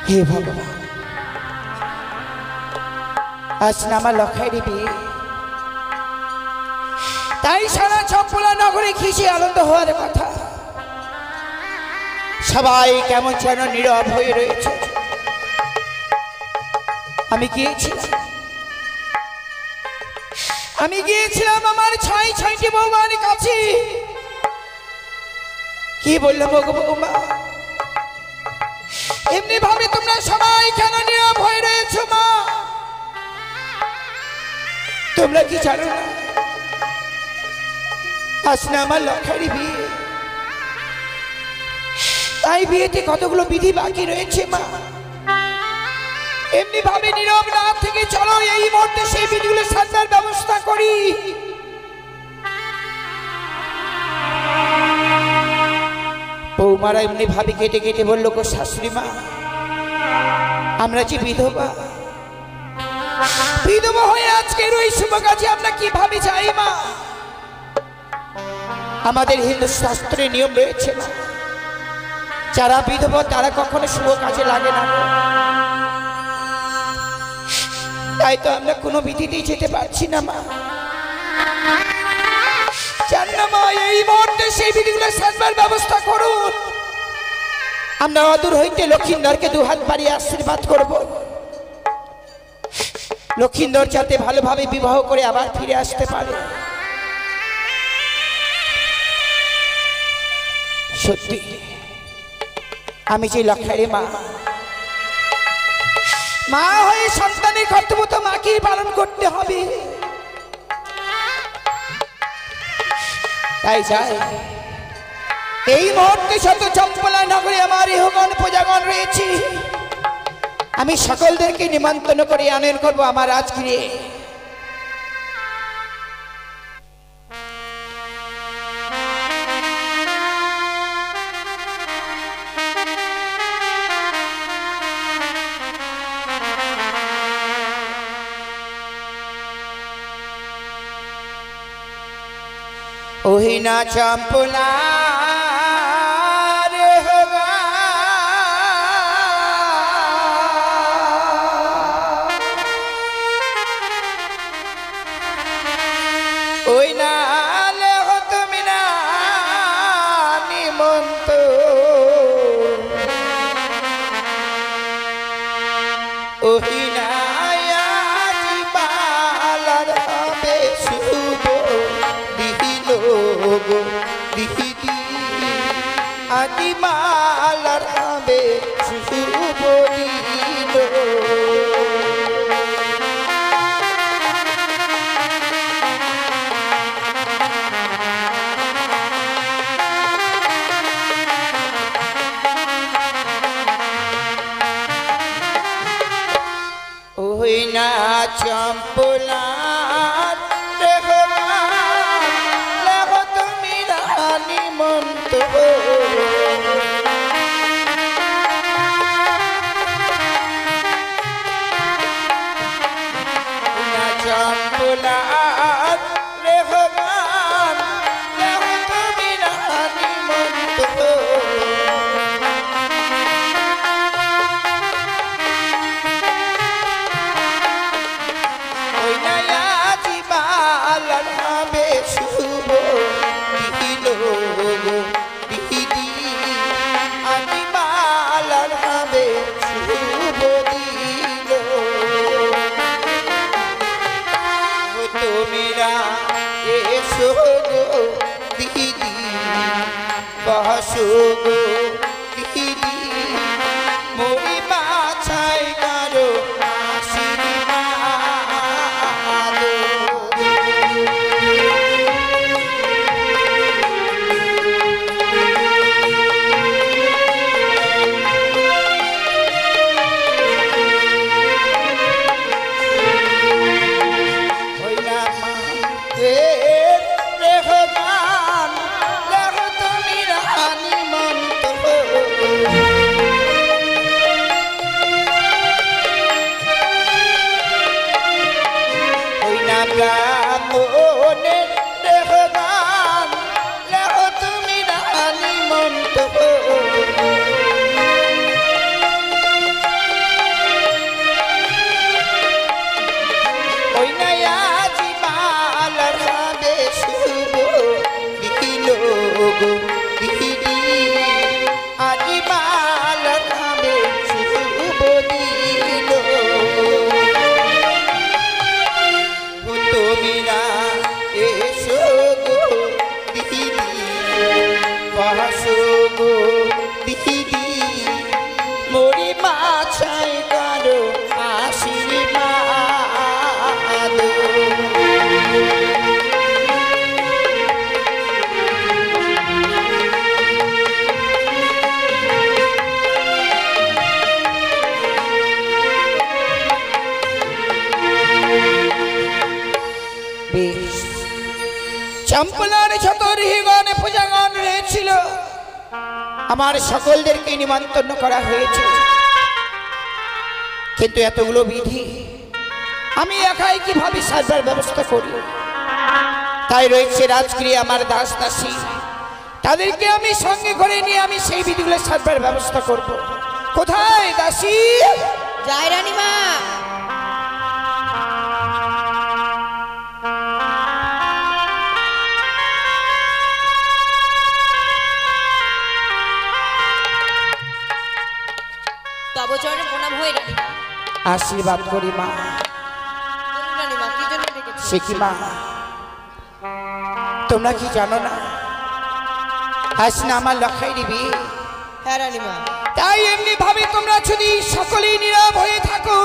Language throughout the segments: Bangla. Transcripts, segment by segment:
হে ভগবান, আজ না আমার লক্ষাইরি বিয়ে, তাই সারা চম্পলা নগরে খুশি আনন্দ হওয়ার কথা। সবাই কেমন যেন নীরব হয়ে রয়েছে। আমি গিয়েছিলাম আমার ছয়টি বৌমার কাছে। কি বললাম গো বৌমা, এমনি ভাবে তোমরা সবাই কেন নীরব হয়ে রয়েছো? মা, তোমরা কি জানো না আজ না আমার লক্ষারি বিয়ে, তাই বিয়েতে কতগুলো বিধি বাকি রয়েছে। মা, এমনি ভাবে নীরব না থেকে চলো এই মুহূর্তে সেই বিধিগুলো সাজার ব্যবস্থা করি। বৌমারা এমনি ভাবে কেটে কেটে বললো, গো শাশুড়ি মা, আমরা যে বিধবা হয়ে আজকের ওই শুভ কাজে আমরা কিভাবে যাই? মা, আমাদের হিন্দু শাস্ত্রে নিয়ম রয়েছে না, যারা বিধবা তারা কখনো শুভ কাজে লাগে না। তাই তো আমরা কোনো বিধিতেই যেতে পারছি না। মা, জান না মা, এই মুহূর্তে সেই বিধিগুলো সাজবার ব্যবস্থা করুন। আমরা অদূর হইতে লক্ষিন্দরকে দুহাত বাড়িয়ে আশীর্বাদ করব। লক্ষিন্দর যাতে ভালোভাবে বিবাহ করে আবার ফিরে আসতে পারে। সত্যি আমি যে লক্ষারে মা হয়ে সন্তানের কর্তব্য তো মাকেই পালন করতে হবে। তাই যাই, এই মুহূর্তে শত চম্পলা নগরে আমার ইহগণ প্রজাগণ রয়েছে। আমি সকলদেরকে নিমন্ত্রণ করে আনয়ন করবো আমার রাজগৃহে। ওহিনা চম্পলা আদিমালার হবে শুভ দিন। ওই না চম্পলা বসুগো দিদি মরি বাছাই কারো আশীর্বাদ। গো দিদি মোরি মাছাই করো আশীর্বাদ চম্পলার যত ঋষিগণ পূজাগণ রয়েছিল আমার সকলদেরকে নিমন্ত্রণ করা হয়েছে, কিন্তু এতগুলো বিধি আমি একাই কিভাবে সাজার ব্যবস্থা করি। তাই রয়েছে রাজগৃহে আমার দাস দাসী, তাদেরকে আমি সঙ্গে করে নিয়ে আমি সেই বিধিগুলো সাজার ব্যবস্থা করব। কোথায় দাসী? জয় রানীমা। তব চরণে প্রণাম হয় রানীমা। আশীর্বাদ করি মা। রানীমা কি জন্য ডেকেছো? সে কি মা, তোমরা কি জানো না আজ না আমার লক্ষাই দিবি? হ্যাঁ রানীমা। তাই এমনি ভাবে তোমরা যদি সকলেই নীরব হয়ে থাকো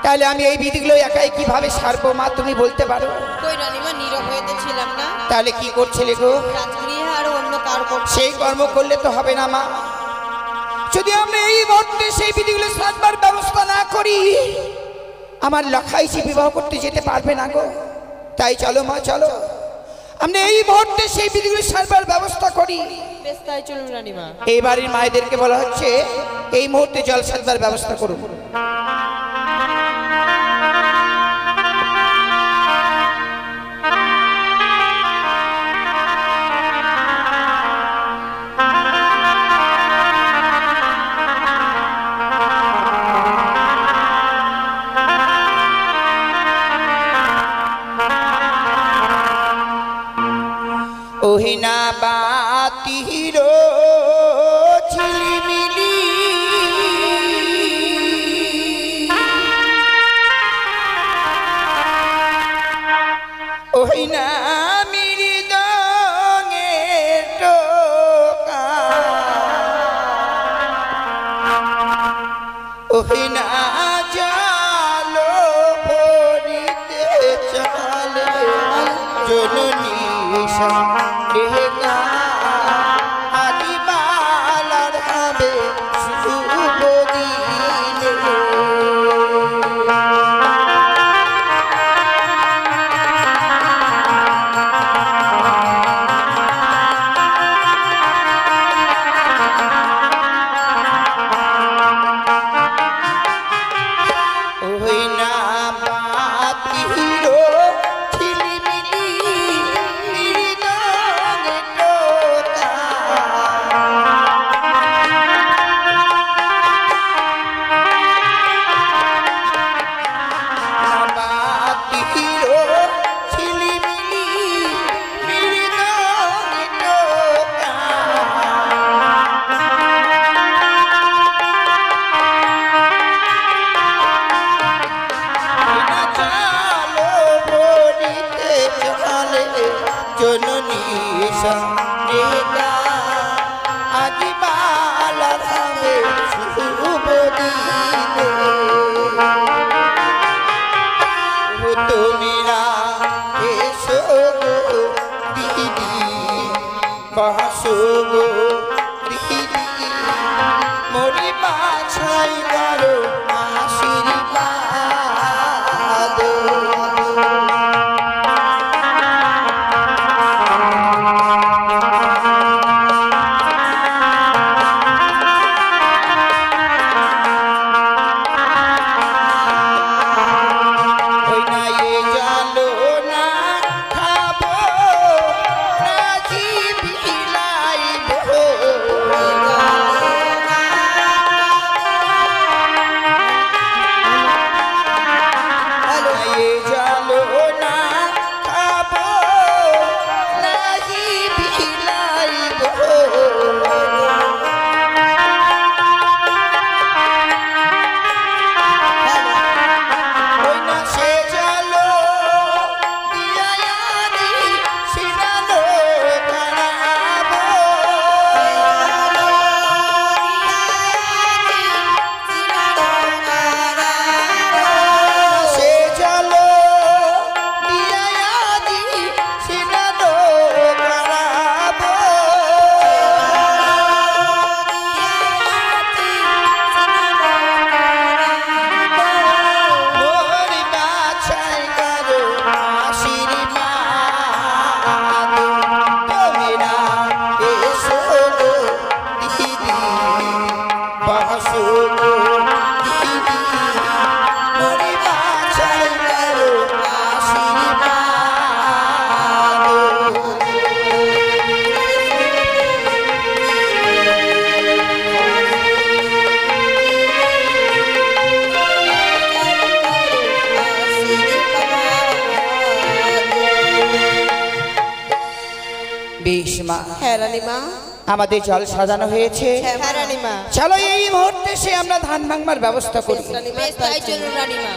তাহলে আমি এই বিধিগুলো একাই কিভাবে সারবো মা, তুমি বলতে পারো? কই রানীমা, নীরব হয়ে তো ছিলাম না। তাহলে কি করছিলে গো? রাজগৃহে আরো অন্য কার করছে। সেই কর্ম করলে তো হবে না মা। যদি আমরা এই মুহূর্তে সেই বিধিগুলো সারবার ব্যবস্থা না করি আমার লক্ষাই সে বিবাহ করতে যেতে পারবে না গো। তাই চলো মা, চলো আমরা এই মুহূর্তে সেই বিধিগুলো সারবার ব্যবস্থা করি। বেশ, তাই চলুন রানীমা। এই বাড়ির মায়েদেরকে বলা হচ্ছে এই মুহূর্তে জল সারবার ব্যবস্থা করুন। ওহিনা বাতির ঝিলিমিলি ওহিনা মৃদঙ্গে টোকা ওহিনা জালো ভরিতে চলে জননী আদিবালার হবে শুভ দিনে। ওই না বাতির ঝিলিমিলি মৃদঙ্গে টোকা বাতির ঝিলিমিলি মৃদঙ্গে টোকা চালো ভরিতে চলে জননী সঙ্গীতা আদিবালার হবে শুভ দিনে। তুমিরা এসো গো দিদি বসো গো দিদি মরি বাছাই করো আশীর্বাদ। ওই না এ জালো না খাবো না জিবিলাইবো হ্যাঁ রানীমা। আমাদের জল সাজানো হয়েছে, হ্যাঁ রানীমা। চলো এই মুহূর্তে সে আমরা ধান ভাঙবার ব্যবস্থা করি। বেশ তাই চলুন রানীমা।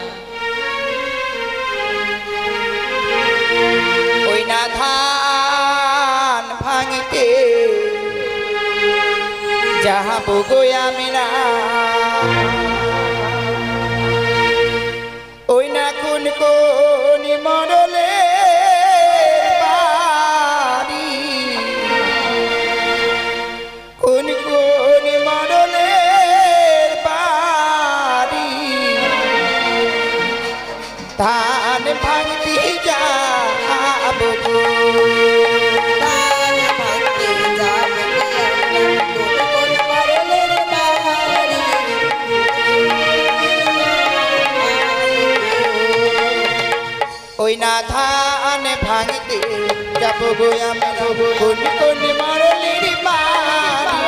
ওই না ধান ভাঙিতে যাহা বগোয় আমরা, ওই না কোন কোন মরলে বাড়ি, কোন কোন মরলে বাড়ি ধান ভাঙতি যাব গো। ওই না ধান ভাঙতে যাব গো আমরা, কোন কোন মরলির বাড়ি,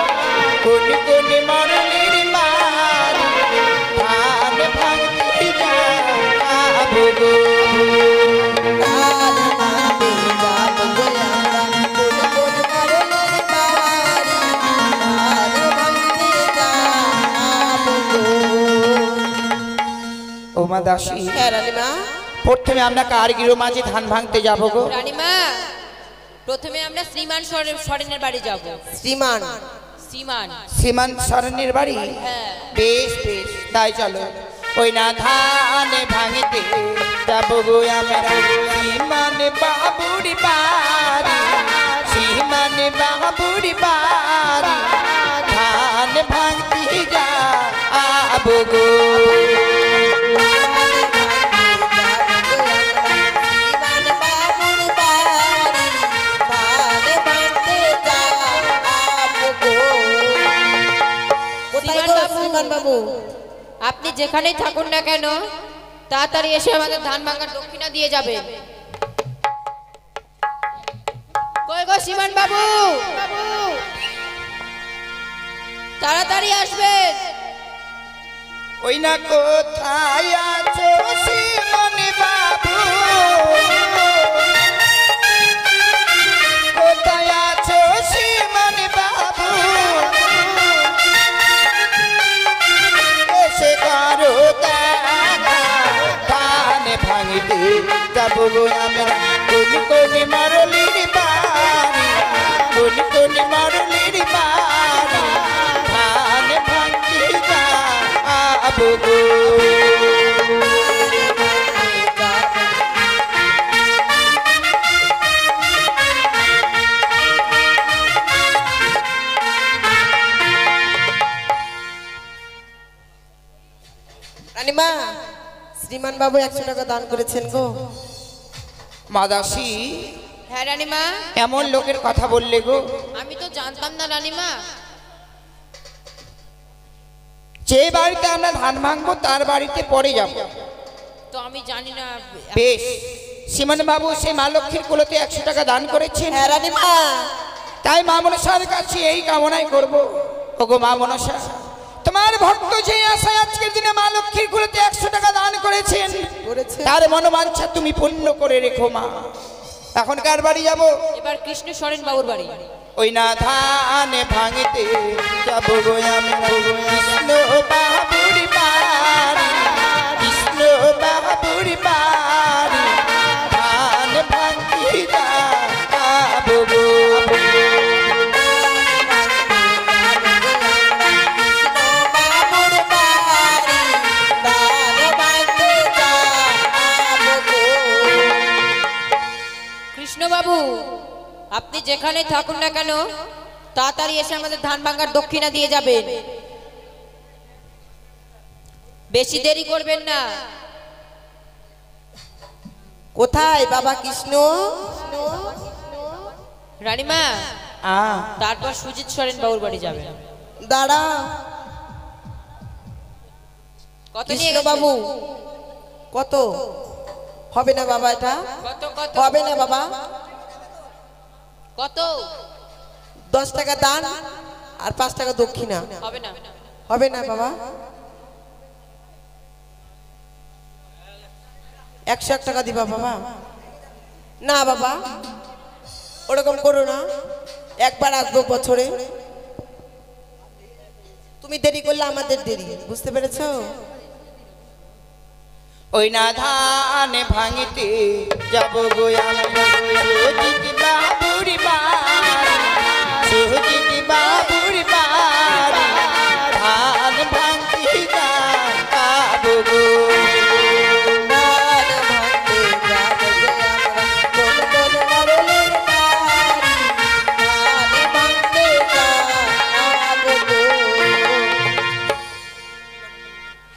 কোন কোন মরলির বাড়ি ধান ভাঙতে যাব গো। ও মা দাসী, হ্যাঁ রানীমা। প্রথমে আমরা কার গৃহ মাঝে ধান ভাঙতে যাব গো? রানীমা, প্রথমে আমরা শ্রীমান সরেনের বাড়ি যাব। শ্রীমান শ্রীমান শ্রীমান সরণের বাড়ি? হ্যাঁ। বেশ বেশ, তাই চলো। ওই না ধান ভাঙিতে যাব গো আমরা, শ্রীমান বাবুর বাড়ি, শ্রীমান বাবুর বাড়ি ধান ভাঙতে যাব গো। বাবু, আপনি যেখানেই থাকুন না কেন তাড়াতাড়ি এসে আমাদের ধান ভাঙার দক্ষিণা দিয়ে যাবে। কই গো শ্রীমান বাবু, তাড়াতাড়ি আসবেন। ওই না কোথায় আছো শ্রীমান বাবু, কোথায় আছো শ্রীমান বাবু, এসে করো দেখা, ধান ভাঙিতে যাব গো আমরা, কোন কোন মরলির বাড়ি, কোন কোন মরলির বাড়ি ধান ভাঙতে যাব গো। রানীমা, শ্রীমান বাবু 100 টাকা দান করেছেন গো। মাদাসী, হ্যাঁ রানীমা। এমন লোকের কথা বললে গো? আমি তো জানতাম না রানীমা। যে বাড়িতে আমরা ধান ভাঙবো তার বাড়িতে পরে যাব। তো আমি জানি না। বেশ, শ্রীমান বাবু সেই মা লক্ষ্মীর কুলোতে 100 টাকা দান করেছেন, হ্যাঁ রানীমা। তাই মা মনসার কাছে এই কামনাই করব, ওগো মা মনসা, তোমার ভক্ত যে আশায় আজকের দিনে মা লক্ষ্মীর কুলোতে 100 টাকা দান করেছেন, তার মনোবাঞ্ছা তুমি পূর্ণ করে রেখো মা। এখন কার বাড়ি যাব? এবার কৃষ্ণ সরেন বাবুর বাড়ি। ওই না ধান ভাঙিতে যাব গো আমরা, কৃষ্ণ বাবুর বাড়ি, কৃষ্ণ বাবুর বাড়ি ধান ভাঙতে যাব গো। কৃষ্ণবাবু, আপনি যেখানে থাকুন না কেন তাড়াতাড়ি এসে আমাদের ধান ভাঙার দক্ষিণা দিয়ে যাবেন। বেশি দেরি করবেন না। কোথায় বাবা কৃষ্ণ? রানীমা, তারপর সুজিত সরেন বাবুর বাড়ি যাবেন। দাঁড়া কত নিয়ে কৃষ্ণ গেছেন? বাবু, কত হবে না বাবা? এটা কত কত হবে না বাবা। কত? 10 টাকা দান আর 5 টাকা দক্ষিণা। হবে না। হবে না বাবা। 101 টাকা দিবা বাবা? না বাবা, ওরকম করো না। একবার আসবো বছরে, তুমি দেরি করলে আমাদের দেরি, বুঝতে পেরেছো? ওই না ধান ভাঙিতে যাব গো আমি সুজিত বাবুর বাড়ি, সুজিত বাবুর বাড়ি, ধান ভাঙতে যাব গো।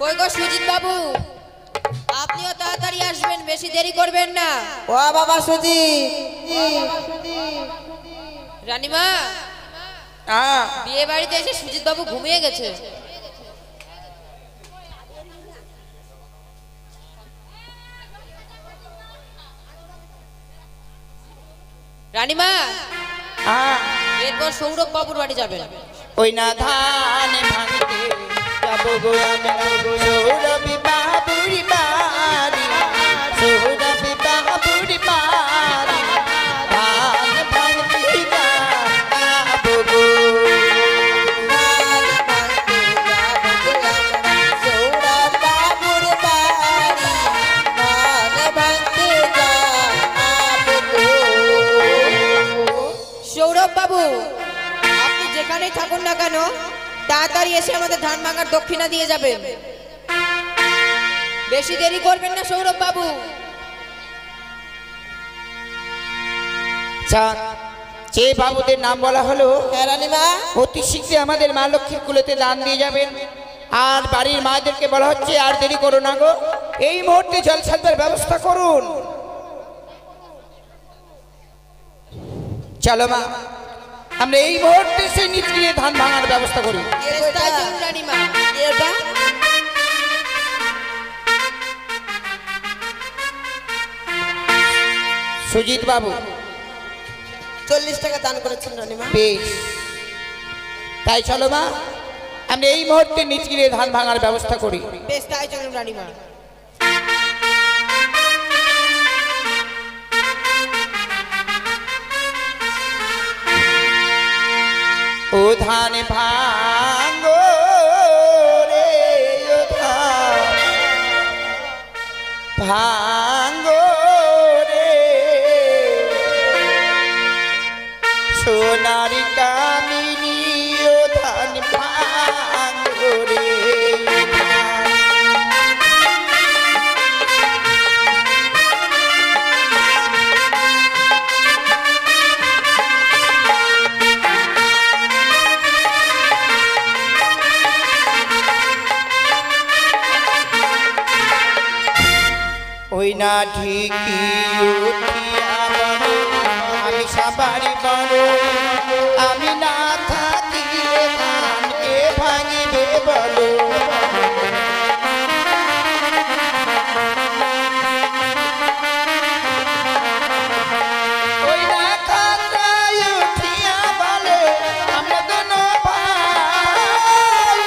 কই গো সুজিত বাবু, আপনিও তাড়াতাড়ি আসবেন, বেশি দেরি করবেন না। ও বাবা সুজিত, রানীমা, বিয়ে বাড়িতে এসে সুজিত বাবু ঘুমিয়ে গেছে। রানীমা, এরপর সৌরভ বাবুর বাড়ি যাবেন। ওই না ধান ভাঙিতে যাব গো আমি সৌরভ বাবুর বাড়ি, সৌরভ বাবুর বাড়ি, ধান ভাঙতে যাব গো। সৌরভ বাবু, আপনি যেখানেই থাকুন না কেন তাড়াতাড়ি এসে আমাদের ধান ভাঙার দক্ষিণা দিয়ে যাবেন, বেশি দেরি করবেন না সৌরভ বাবু। যে বাবুদের নাম বলা হলো হ্যাঁ রানীমা, অতি শীঘ্রই আমাদের মা লক্ষ্মীর কুলেতে দান দিয়ে যাবেন। আর বাড়ির মাদেরকে বলা হচ্ছে আর দেরি করো না গো, এই মুহূর্তে জল ছাড়বার ব্যবস্থা করুন। চলো মা, আমরা এই মুহূর্তে সেই নিচে ধান ভাঙার ব্যবস্থা করি। তাই চলুন রানীমা। এটা সুজিত বাবু 40 টাকা দান করেছেন রানীমা। বেশ, তাই চলো মা, আমরা এই মুহূর্তে নিচে ধান ভাঙার ব্যবস্থা করি। বেশ, তাই চলুন রানীমা। ও ধান ভাঙো রে, ও ধান ভাঙো রে, সোনারি কামিনী ও ধান ভাঙো রে। ওই না ঢিকি উঠিয়া বলো আমি সাবারি বড়, আমি না থাকিলে ধানকে ভাঙিবে বলো। ওই না খাতায় উঠিয়া বলে আমরা দোনো ভাই,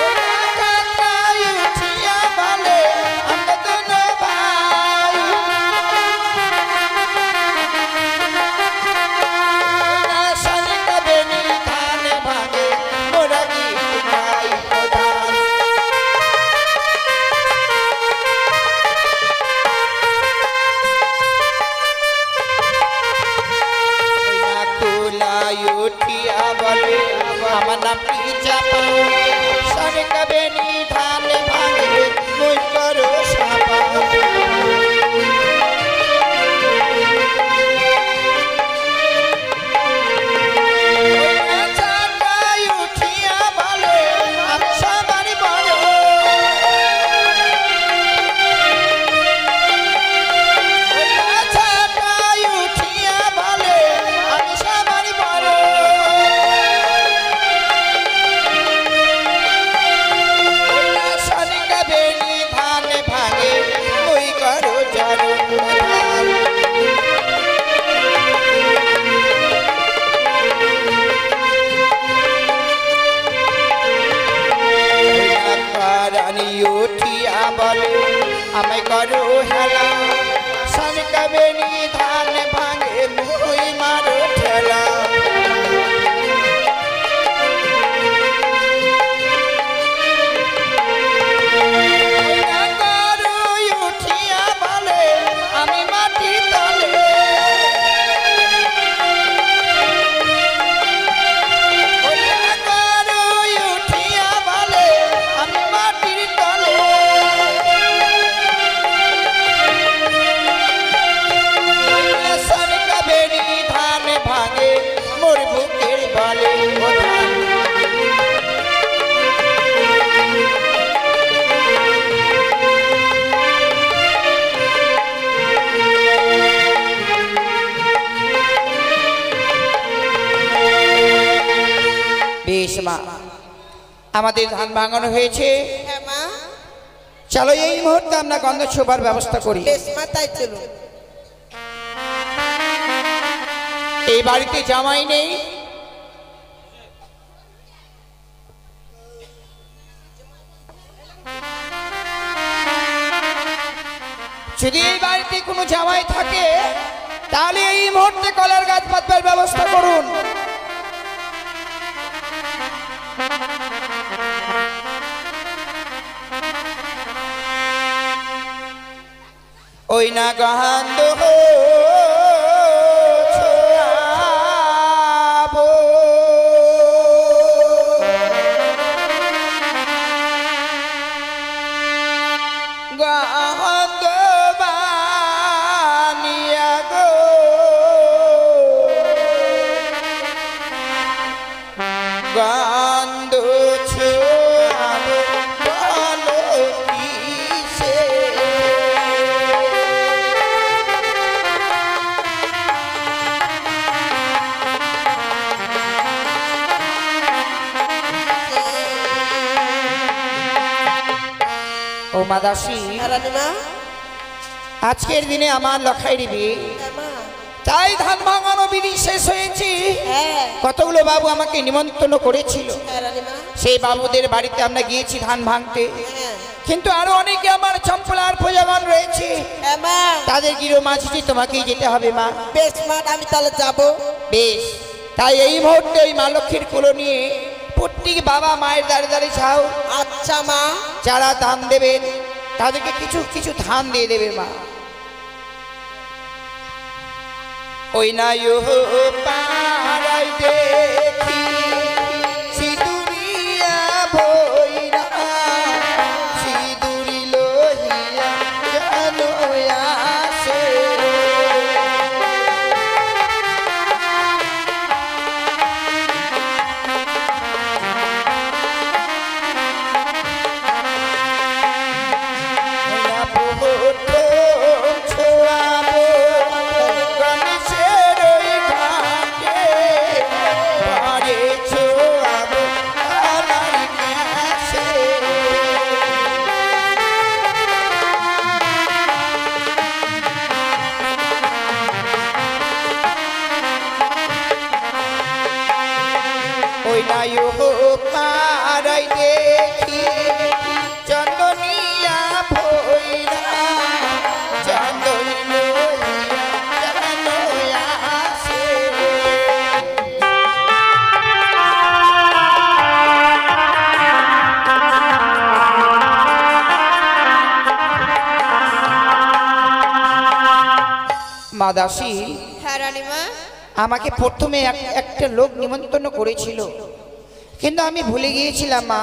ওই না খাতায় উঠিয়া বলে আমরা দোনো ভাই, ওই না শালিকা বেনি ধান ভাঙে মোরা গীত গাই প্রধান। ওই না তোলায় উঠিয়া বলে আমার নাম পিচা পাও, সরকা বেনি ধান ভাঙে মই করো সাপা। ওই না চাকায় উঠিয়া বলে আমি সবারই বড়, ওই না চাকায় উঠিয়া বলে আমি সবারই বড়। ওই না সরকা বেনি ধান ভাঙে মই করো জানো প্রধান। রানী উঠিয়া বলে আমায় করো হেলা, সরকা বেনি ধান বেশ মা, আমাদের ধান ভাঙানো হয়েছে, হ্যাঁ মা। চলো এই মুহূর্তে আমরা গন্ধ ছোবার ব্যবস্থা করি। বেশ মা, তাই চলুন। এই বাড়িতে জামাই নেই, যদি এই বাড়িতে কোনো জামাই থাকে তাহলে এই মুহূর্তে কলার গাছ পাতবার ব্যবস্থা করুন। ওই না গন্ধ ছোঁয়াবো, গন্ধ বানিয়া গো, গন্ধ ছোঁয়াবো বলো কিসে। ও মাদাসী, হ্যাঁ রানীমা। আজকের দিনে আমার লখাই দিবি, হ্যাঁ মা। তাই ধান ভাঙানো বিধি শেষ হয়েছে। হ্যাঁ। কতগুলো বাবু আমাকে নিমন্ত্রণ করেছিল, হ্যাঁ রানীমা। সেই বাবুদের বাড়িতে আমরা গিয়েছি ধান ভাঙতে, হ্যাঁ। কিন্তু আরো অনেকে আমার চম্পলার প্রজাগণ রয়েছে, হ্যাঁ মা। তাদের গিরো মাঝিতে তোমাকেই যেতে হবে মা। বেশ মা, আমি তাহলে যাবো। বেশ, তাই এই মুহূর্তে ওই মা লক্ষ্মীর কোলো নিয়ে প্রত্যেক বাবা মায়ের দাঁড়ে দাঁড়ে যাও, আচ্ছা মা। যারা ধান দেবেন তাদেরকে কিছু কিছু ধান দিয়ে দেবে মা। ওই না পাড়াই দেখি সিঁদুরিয়া ভৈরা, সিঁদুরি লোহিয়া জানো আসে। ছোয়াবো গণেশের ওই ঘাটে, বাড়ি ছোয়াবো আমার কাছে। ওই নায়ু পাড়াই দেখি চন্দনিয়া ভৈরা, চন্দনী লোহিয়া জানো আসে। মাদাসী, হ্যাঁ রানীমা। আমাকে প্রথমে একটা লোক নিমন্ত্রণ করেছিল, কিন্তু আমি ভুলে গিয়েছিলাম মা।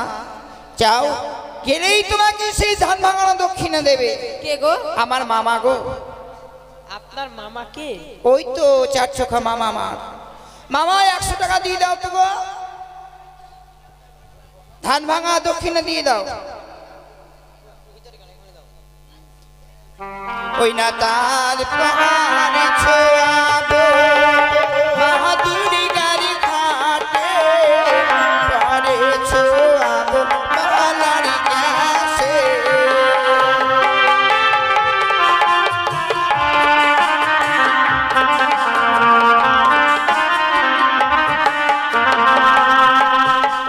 যাও, গেলেই তোমাকে সেই ধান ভাঙানো দক্ষিণা দেবে। কে গো? আমার মামা গো। আপনার মামা কে? ওই তো চার চোখা মামা আমার। মামা 100 টাকা দিয়ে দাও তো গো, ধান ভাঙা দক্ষিণা দিয়ে দাও। ওই না তার পাহাড়ে ছোয়াবো বাহাদুরি গাড়ি ঘাটে, পারে ছোয়াবো বালারি কাছে।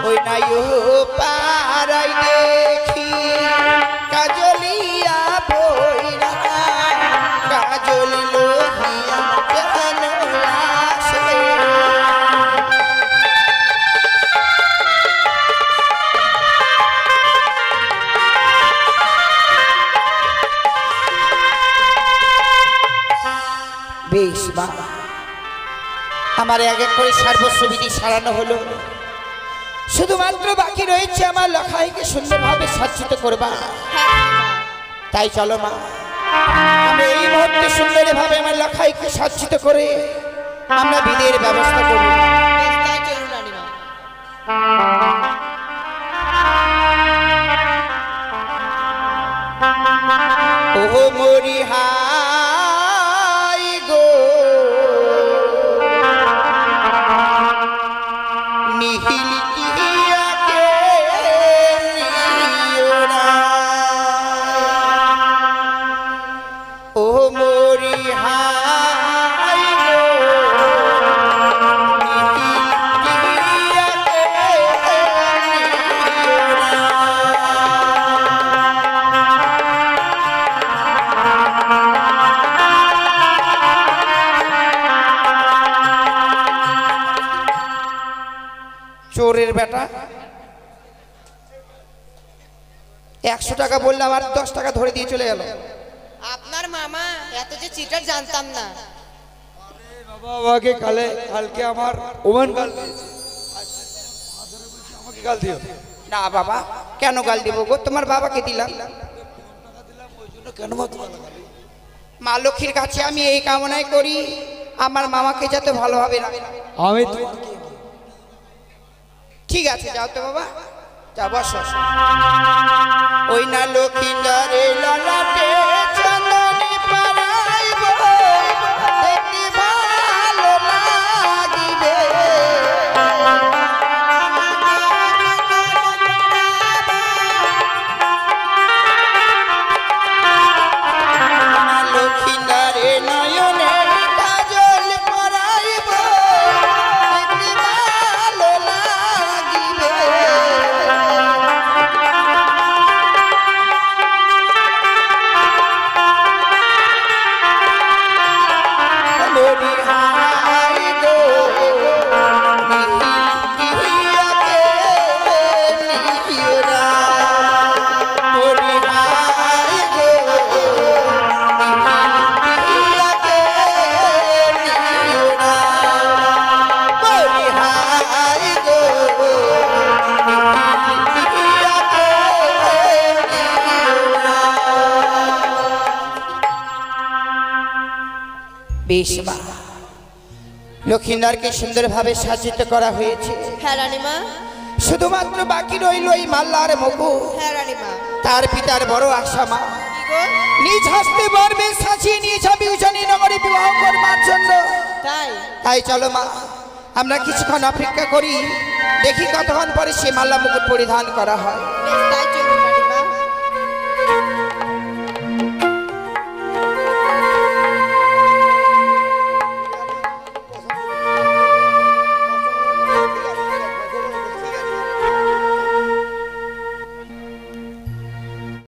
ওই নাই পাড়াই দেখি কাজলিয়া ভৈরা, কাজলি লোহিয়া জানো আসে। বেশ মা, আমার এক এক করে সর্বস্ব বিধি সারানো হলো, শুধুমাত্র বাকি রয়েছে আমার লখাইকে সুন্দরভাবে সজ্জিত করবা। তাই চলো মা, আমি এই মুহূর্তে সুন্দরভাবে আমার লখাইকে সজ্জিত করে আমরা বিধির ব্যবস্থা করব। বেশ, তাই চলুন রানীমা। ও মরি হাই গো নিহিলিতি চোরের বেটা, 100 টাকা বললাম আর 10 টাকা ধরে দিয়ে চলে গেল। আপনার মামা এত যে চিটার জানতাম না। বাবাকে কালকে আমার ওমান গাল দিয়েছে, আমাকে গাল দিও না বাবা, কেন গাল দিব গো? তোমার বাবাকে দিলাম। কেন মা তোমার গাল? মা লক্ষ্মীর কাছে আমি এই কামনাই করি, আমার মামাকে যাতে ভালোভাবে রাখে। আমি তোমাকে ঠিক আছে, যাও তো বাবা, যাও বসো। ওই না লক্ষ্মীন্দরে ললাটে চন্দনী পরাইব, দেখতে ভালো লাগিবে। লক্ষ্মীন্দরে নয়নে কাজল পরাইব, দেখতে ভালো লাগিবে। মরিহাই গো নিহিয়াকে নিহিরা, মরিহাই গো নিহিয়াকে নিহিরা, মরিহাই গো নিহিয়াকে নিহিরা। বেশ মা, লক্ষ্মীনারকে সুন্দরভাবে সাজিত করা হয়েছে। হ্যাঁ রানীমা। শুধুমাত্র বাকি রইল এই মাল্লার মুকুট। হ্যাঁ রানীমা। তার পিতার বড় আশা মা, কি গো? নিজ হস্তে বরবে সাজিয়ে নিয়ে যাবে উজানি নগরে বিবাহ করবার জন্য। তাই? তাই চলো মা, আমরা কিছুক্ষণ অপেক্ষা করি, দেখি কতক্ষণ পরে সে মাল্লা মুকুট পরিধান করা হয়। বেশ, তাই